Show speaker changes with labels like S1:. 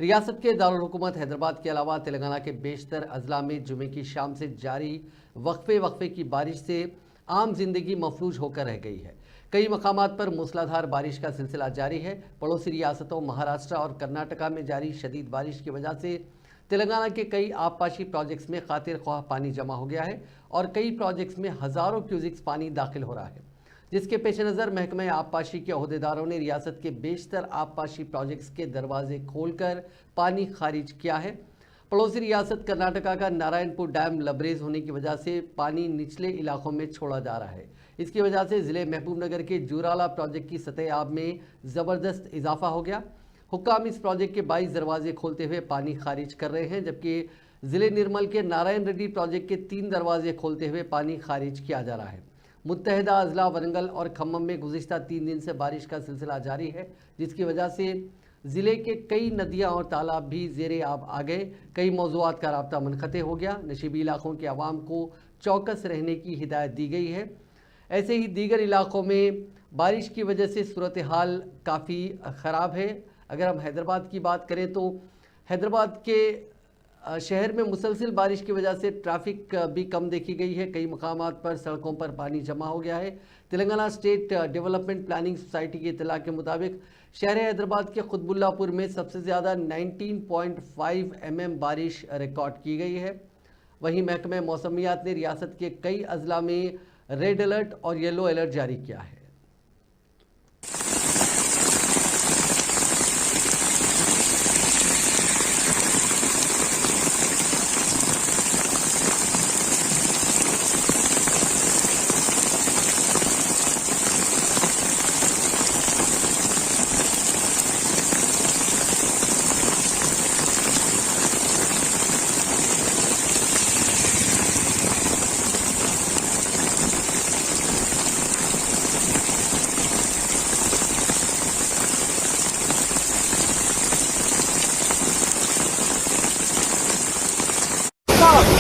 S1: ریاست کے دارالحکومت حیدرآباد کے علاوہ تلنگانہ کے بیشتر اضلاع میں جمعے کی شام سے جاری وقفے کی بارش سے عام زندگی مفلوج ہو کر رہ گئی ہے۔ کئی مقامات پر موسلادھار بارش کا سلسلہ جاری ہے۔ پڑوسی ریاستوں مہاراشٹر اور کرناٹکا میں جاری شدید بارش کی وجہ سے تلنگانہ کے کئی آبپاشی پروجیکٹس میں خاطر خواہ پانی جمع ہو گیا ہے اور کئی پروجیکٹس میں ہزاروں کیوزکس پانی داخل ہو رہا ہے، جس کے پیش نظر محکمہ آبپاشی کے عہدیداروں نے ریاست کے بیشتر آبپاشی پروجیکٹس کے دروازے کھول کر پانی خارج کیا ہے۔ پڑوسی ریاست کرناٹکا کا نارائن پور ڈیم لبریز ہونے کی وجہ سے پانی نچلے علاقوں میں چھوڑا جا رہا ہے۔ اس کی وجہ سے ضلع محبوب نگر کے جورالا پروجیکٹ کی سطح آب میں زبردست اضافہ ہو گیا۔ حکام اس پروجیکٹ کے 22 دروازے کھولتے ہوئے پانی خارج کر رہے ہیں، جبکہ ضلع نرمل کے نارائن ریڈی پروجیکٹ کے 3 دروازے کھولتے ہوئے پانی خارج کیا جا رہا ہے۔ متحدہ اضلاع ورنگل اور کھمم میں گزشتہ 3 دن سے بارش کا سلسلہ جاری ہے، جس کی وجہ سے ضلع کے کئی ندیاں اور تالاب بھی زیر آب آ گئے۔ کئی موضوعات کا رابطہ منقطع ہو گیا۔ نشیبی علاقوں کے عوام کو چوکس رہنے کی ہدایت دی گئی ہے۔ ایسے ہی دیگر علاقوں میں بارش کی وجہ سے صورتحال کافی خراب ہے۔ اگر ہم حیدرآباد کی بات کریں تو حیدرآباد کے شہر میں مسلسل بارش کی وجہ سے ٹریفک بھی کم دیکھی گئی ہے۔ کئی مقامات پر سڑکوں پر پانی جمع ہو گیا ہے۔ Telangana state development planning society کی اطلاع کے مطابق شہر حیدرآباد کے قطب اللہ پور میں سب سے زیادہ 19.5 mm بارش ریکارڈ کی گئی ہے۔ وہیں محکمہ موسمیات نے ریاست کے کئی اضلاع میں ریڈ الرٹ اور یلو الرٹ جاری کیا ہے۔